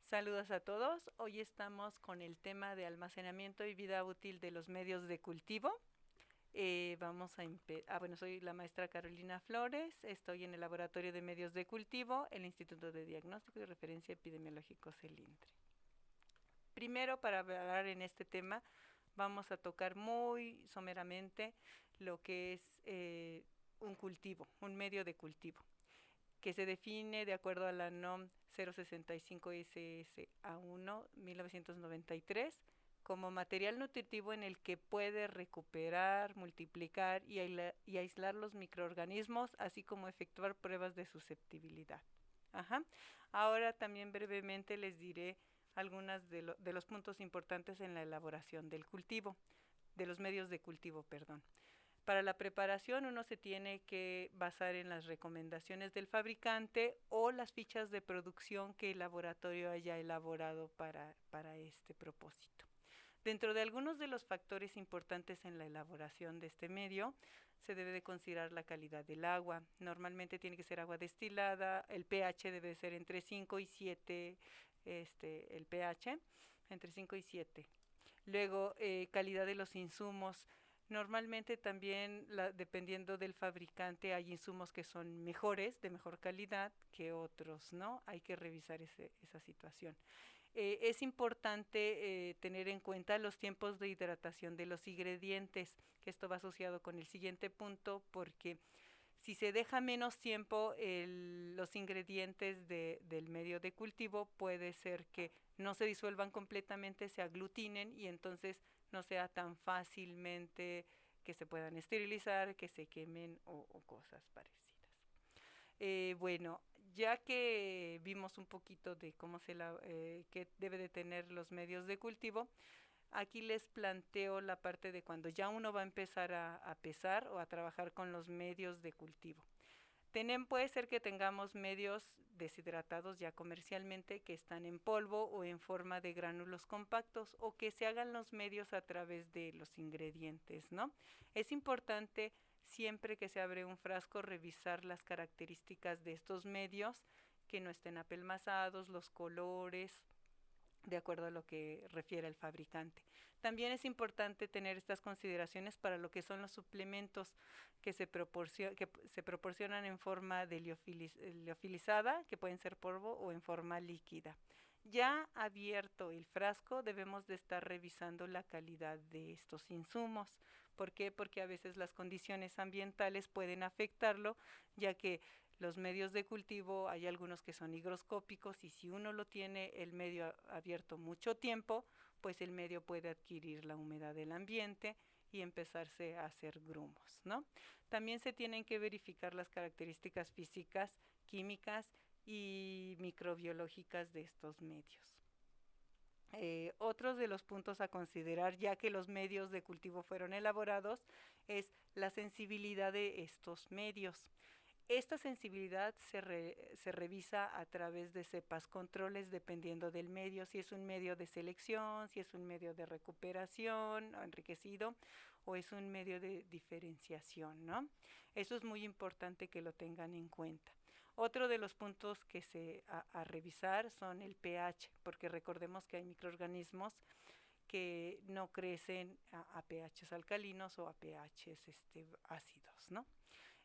Saludos a todos. Hoy estamos con el tema de almacenamiento y vida útil de los medios de cultivo. Soy la maestra Carolina Flores, estoy en el Laboratorio de Medios de Cultivo, el Instituto de Diagnóstico y Referencia Epidemiológico CELINTRE. Primero, para hablar en este tema, vamos a tocar muy someramente lo que es un cultivo, un medio de cultivo, que se define de acuerdo a la NOM 065 SSA1 1993 como material nutritivo en el que puede recuperar, multiplicar y aislar los microorganismos, así como efectuar pruebas de susceptibilidad. Ajá. Ahora también brevemente les diré algunos de los puntos importantes en la elaboración del cultivo, de los medios de cultivo, perdón. Para la preparación uno se tiene que basar en las recomendaciones del fabricante o las fichas de producción que el laboratorio haya elaborado para este propósito. Dentro de algunos de los factores importantes en la elaboración de este medio, se debe de considerar la calidad del agua. Normalmente tiene que ser agua destilada, el pH debe ser entre 5 y 7, el pH, entre 5 y 7. Luego, calidad de los insumos. Normalmente también, dependiendo del fabricante, hay insumos que son mejores, de mejor calidad que otros, ¿no? Hay que revisar esa situación. Es importante tener en cuenta los tiempos de hidratación de los ingredientes, que esto va asociado con el siguiente punto, porque si se deja menos tiempo los ingredientes del medio de cultivo, puede ser que no se disuelvan completamente, se aglutinen y entonces no sea tan fácilmente que se puedan esterilizar, que se quemen o cosas parecidas. Bueno, ya que vimos un poquito de qué debe de tener los medios de cultivo, aquí les planteo la parte de cuando ya uno va a empezar a pesar o a trabajar con los medios de cultivo. Puede ser que tengamos medios deshidratados ya comercialmente que están en polvo o en forma de gránulos compactos, o que se hagan los medios a través de los ingredientes, ¿no? Es importante siempre que se abre un frasco revisar las características de estos medios, que no estén apelmazados, los colores, de acuerdo a lo que refiere el fabricante. También es importante tener estas consideraciones para lo que son los suplementos que se proporcionan en forma de liofilizada, que pueden ser polvo, o en forma líquida. Ya abierto el frasco, debemos de estar revisando la calidad de estos insumos. ¿Por qué? Porque a veces las condiciones ambientales pueden afectarlo, ya que los medios de cultivo hay algunos que son higroscópicos, y si uno lo tiene el medio abierto mucho tiempo, pues el medio puede adquirir la humedad del ambiente y empezarse a hacer grumos, ¿no? También se tienen que verificar las características físicas, químicas y microbiológicas de estos medios. Otros de los puntos a considerar, ya que los medios de cultivo fueron elaborados, es la sensibilidad de estos medios. Esta sensibilidad se revisa a través de cepas controles dependiendo del medio, si es un medio de selección, si es un medio de recuperación o enriquecido, o es un medio de diferenciación, ¿no? Eso es muy importante que lo tengan en cuenta. Otro de los puntos que a revisar son el pH, porque recordemos que hay microorganismos que no crecen a pHs alcalinos o a pHs ácidos, ¿no?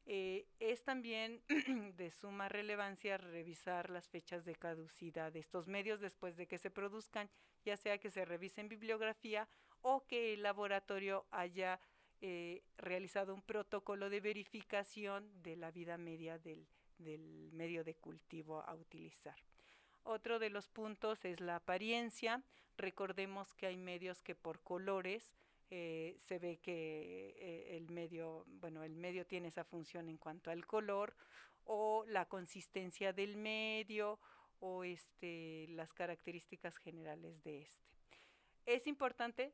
Es también de suma relevancia revisar las fechas de caducidad de estos medios después de que se produzcan, ya sea que se revise en bibliografía o que el laboratorio haya realizado un protocolo de verificación de la vida media del medio de cultivo a utilizar. Otro de los puntos es la apariencia. Recordemos que hay medios que por colores se ve que el medio tiene esa función en cuanto al color, o la consistencia del medio, o las características generales de este. Es importante,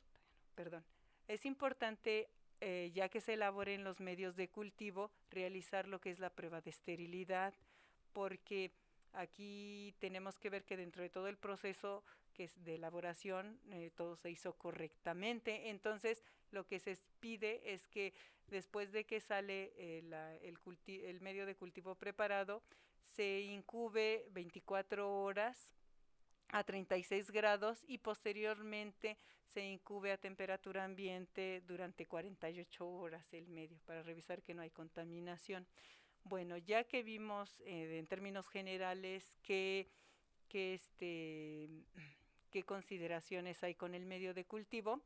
perdón, es importante, ya que se elaboren los medios de cultivo, realizar lo que es la prueba de esterilidad, porque aquí tenemos que ver que dentro de todo el proceso que es de elaboración, todo se hizo correctamente. Entonces, lo que se pide es que después de que sale el medio de cultivo preparado, se incube 24 horas a 36 grados y posteriormente se incube a temperatura ambiente durante 48 horas el medio para revisar que no hay contaminación. Bueno, ya que vimos en términos generales qué consideraciones hay con el medio de cultivo,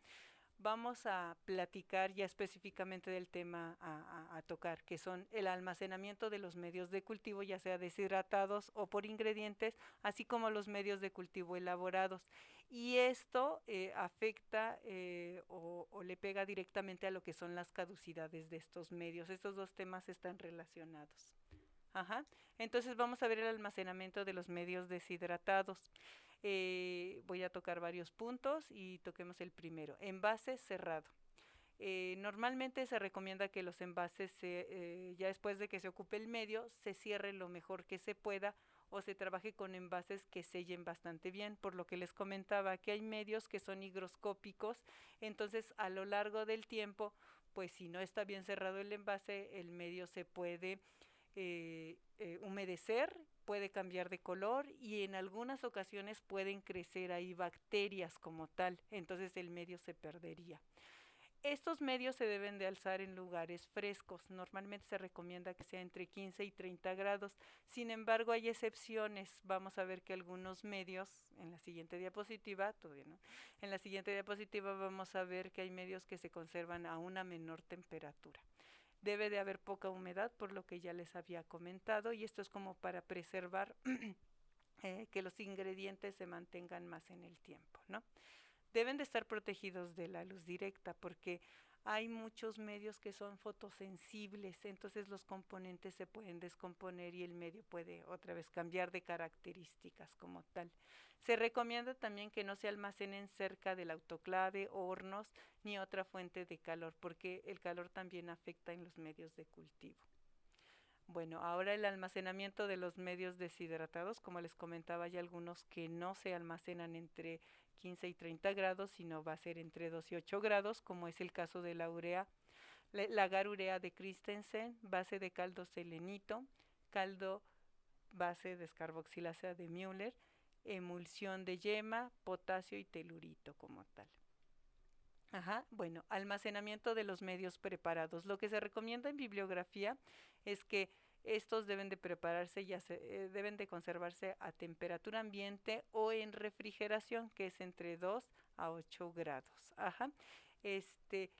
vamos a platicar ya específicamente del tema a tocar, que son el almacenamiento de los medios de cultivo, ya sea deshidratados o por ingredientes, así como los medios de cultivo elaborados. Y esto afecta o le pega directamente a lo que son las caducidades de estos medios. Estos dos temas están relacionados. Ajá. Entonces vamos a ver el almacenamiento de los medios deshidratados. Voy a tocar varios puntos y toquemos el primero. Envase cerrado. Normalmente se recomienda que los envases, ya después de que se ocupe el medio, se cierre lo mejor que se pueda o se trabaje con envases que sellen bastante bien, por lo que les comentaba que hay medios que son higroscópicos, entonces a lo largo del tiempo, pues si no está bien cerrado el envase, el medio se puede humedecer, puede cambiar de color y en algunas ocasiones pueden crecer ahí bacterias como tal, entonces el medio se perdería. Estos medios se deben de alzar en lugares frescos, normalmente se recomienda que sea entre 15 y 30 grados, sin embargo hay excepciones, vamos a ver que algunos medios, en la siguiente diapositiva, todavía no, en la siguiente diapositiva vamos a ver que hay medios que se conservan a una menor temperatura. Debe de haber poca humedad, por lo que ya les había comentado, y esto es como para preservar que los ingredientes se mantengan más en el tiempo, ¿no? Deben de estar protegidos de la luz directa porque hay muchos medios que son fotosensibles, entonces los componentes se pueden descomponer y el medio puede otra vez cambiar de características como tal. Se recomienda también que no se almacenen cerca del autoclave, hornos ni otra fuente de calor porque el calor también afecta en los medios de cultivo. Bueno, ahora el almacenamiento de los medios deshidratados, como les comentaba, hay algunos que no se almacenan entre 15 y 30 grados, sino va a ser entre 2 y 8 grados, como es el caso de la urea, la garurea de Christensen, base de caldo selenito, caldo base descarboxilasa de Müller, emulsión de yema, potasio y telurito como tal. Ajá, bueno, almacenamiento de los medios preparados. Lo que se recomienda en bibliografía es que estos deben de prepararse, deben de conservarse a temperatura ambiente o en refrigeración, que es entre 2 a 8 grados. Ajá.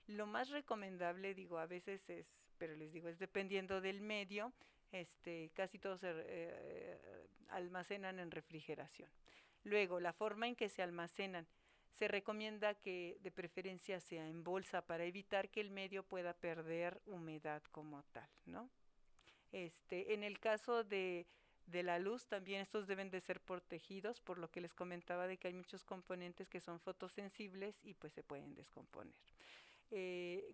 Lo más recomendable, digo, a veces es, pero les digo, es dependiendo del medio, casi todos se almacenan en refrigeración. Luego, la forma en que se almacenan. Se recomienda que de preferencia sea en bolsa para evitar que el medio pueda perder humedad como tal, ¿no? En el caso de la luz, también estos deben de ser protegidos, por lo que les comentaba de que hay muchos componentes que son fotosensibles y pues se pueden descomponer.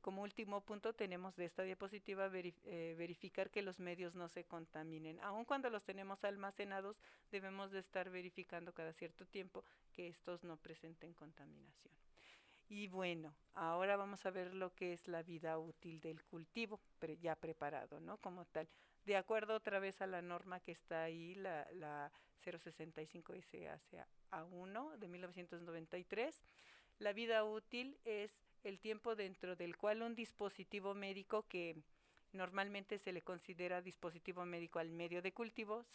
Como último punto tenemos de esta diapositiva verificar que los medios no se contaminen. Aun cuando los tenemos almacenados, debemos de estar verificando cada cierto tiempo que estos no presenten contaminación. Y bueno, ahora vamos a ver lo que es la vida útil del cultivo ya preparado, ¿no? Como tal. De acuerdo otra vez a la norma que está ahí, la 065 SAA1 de 1993, la vida útil es el tiempo dentro del cual un dispositivo médico que normalmente se le considera dispositivo médico al medio de cultivo,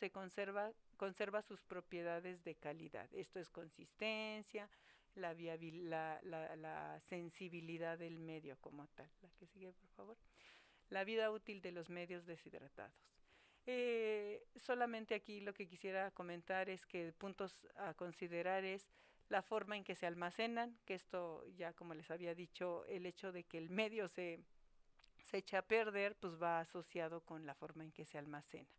conserva sus propiedades de calidad. Esto es consistencia, la sensibilidad del medio como tal. La que sigue, por favor. La vida útil de los medios deshidratados. Solamente aquí lo que quisiera comentar es que puntos a considerar es la forma en que se almacenan, que esto ya como les había dicho, el hecho de que el medio se echa a perder, pues va asociado con la forma en que se almacena.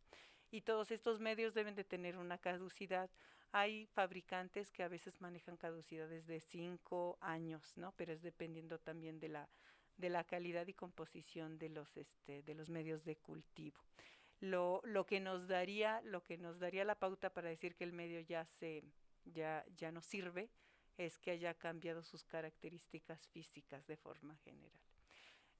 Y todos estos medios deben de tener una caducidad. Hay fabricantes que a veces manejan caducidades de 5 años, ¿no? Pero es dependiendo también de la calidad y composición de los medios de cultivo. Lo que nos daría la pauta para decir que el medio ya no sirve es que haya cambiado sus características físicas de forma general.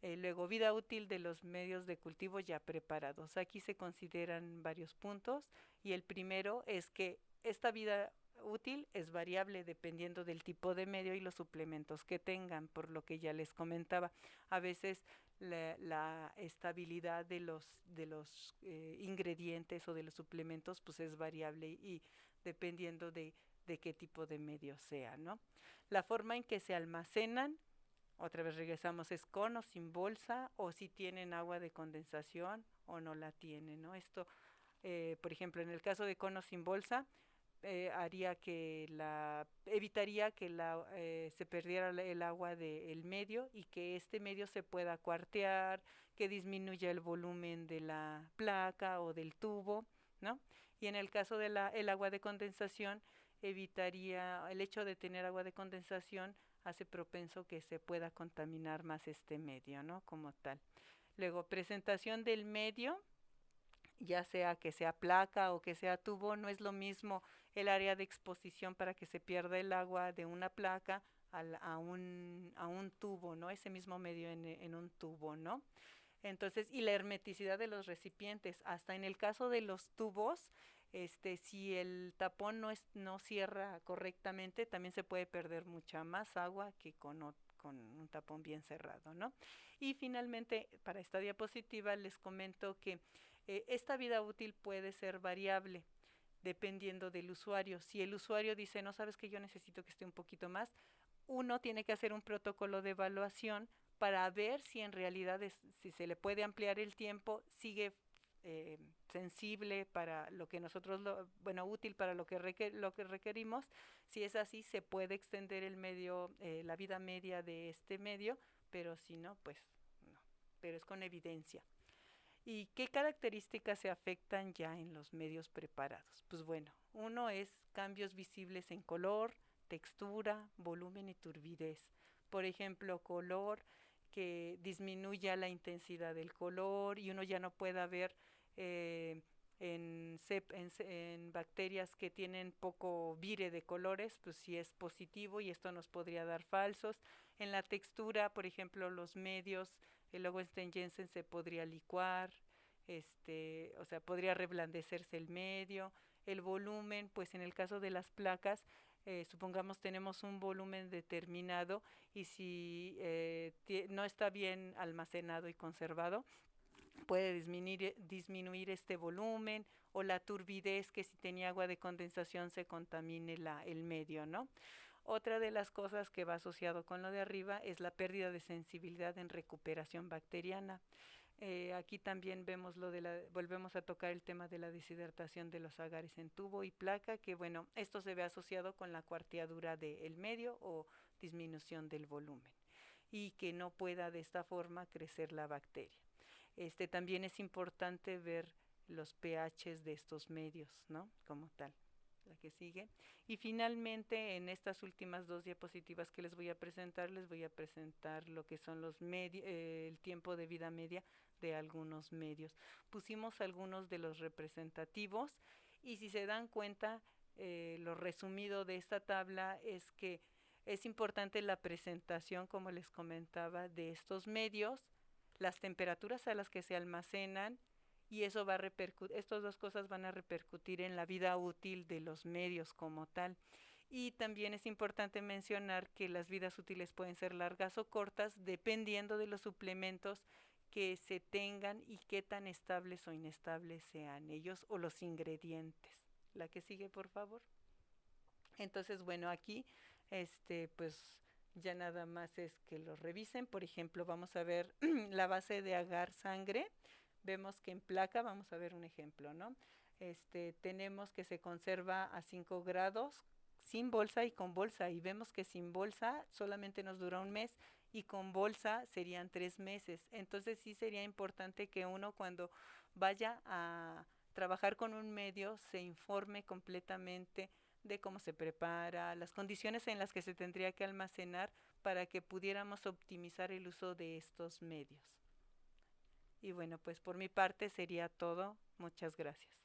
Luego, vida útil de los medios de cultivo ya preparados. Aquí se consideran varios puntos y el primero es que esta vida útil es variable dependiendo del tipo de medio y los suplementos que tengan, por lo que ya les comentaba. A veces la estabilidad de los ingredientes o de los suplementos pues es variable y dependiendo de qué tipo de medio sea, ¿no? La forma en que se almacenan, otra vez regresamos, es con o sin bolsa, o si tienen agua de condensación o no la tienen, ¿no? Esto, por ejemplo, en el caso de cono sin bolsa, haría que evitaría que se perdiera el agua del medio y que este medio se pueda cuartear, que disminuya el volumen de la placa o del tubo, ¿no? Y en el caso de el agua de condensación, evitaría el hecho de tener agua de condensación, hace propenso que se pueda contaminar más este medio, ¿no? Como tal. Luego, presentación del medio, ya sea que sea placa o que sea tubo, no es lo mismo el área de exposición para que se pierda el agua de una placa a un tubo, ¿no? Ese mismo medio en un tubo, ¿no? Entonces, y la hermeticidad de los recipientes, hasta en el caso de los tubos, si el tapón no cierra correctamente, también se puede perder mucha más agua que con un tapón bien cerrado, ¿no? Y finalmente, para esta diapositiva les comento que esta vida útil puede ser variable dependiendo del usuario. Si el usuario dice, no, sabes que yo necesito que esté un poquito más, uno tiene que hacer un protocolo de evaluación para ver si en realidad si se le puede ampliar el tiempo, sigue sensible para lo que nosotros, útil para lo que requerimos. Si es así, se puede extender el medio, la vida media de este medio, pero si no, pues no, pero es con evidencia. ¿Y qué características se afectan ya en los medios preparados? Pues bueno, uno es cambios visibles en color, textura, volumen y turbidez. Por ejemplo, color, que disminuya la intensidad del color y uno ya no pueda ver en bacterias que tienen poco vire de colores, pues si es positivo y esto nos podría dar falsos. En la textura, por ejemplo, los medios, el Lowenstein-Jensen se podría licuar, o sea, podría reblandecerse el medio. El volumen, pues en el caso de las placas, supongamos tenemos un volumen determinado y si no está bien almacenado y conservado, puede disminuir este volumen, o la turbidez, que si tenía agua de condensación se contamine el medio, ¿no? Otra de las cosas que va asociado con lo de arriba es la pérdida de sensibilidad en recuperación bacteriana. Aquí también vemos volvemos a tocar el tema de la deshidratación de los agares en tubo y placa, que bueno, esto se ve asociado con la cuarteadura del medio o disminución del volumen, y que no pueda de esta forma crecer la bacteria. También es importante ver los pHs de estos medios, ¿no? Como tal. La que sigue. Y finalmente, en estas últimas dos diapositivas que les voy a presentar lo que son el tiempo de vida media de algunos medios. Pusimos algunos de los representativos y si se dan cuenta, lo resumido de esta tabla es que es importante la presentación, como les comentaba, de estos medios, las temperaturas a las que se almacenan, y eso va a estas dos cosas van a repercutir en la vida útil de los medios como tal. Y también es importante mencionar que las vidas útiles pueden ser largas o cortas dependiendo de los suplementos que se tengan y qué tan estables o inestables sean ellos o los ingredientes. La que sigue, por favor. Entonces, bueno, aquí pues ya nada más es que lo revisen. Por ejemplo, vamos a ver la base de agar sangre. Vemos que en placa, vamos a ver un ejemplo, ¿no? Tenemos que se conserva a 5 grados sin bolsa y con bolsa, y vemos que sin bolsa solamente nos dura un mes y con bolsa serían 3 meses. Entonces sí sería importante que uno, cuando vaya a trabajar con un medio, se informe completamente de cómo se prepara, las condiciones en las que se tendría que almacenar para que pudiéramos optimizar el uso de estos medios. Y bueno, pues por mi parte sería todo. Muchas gracias.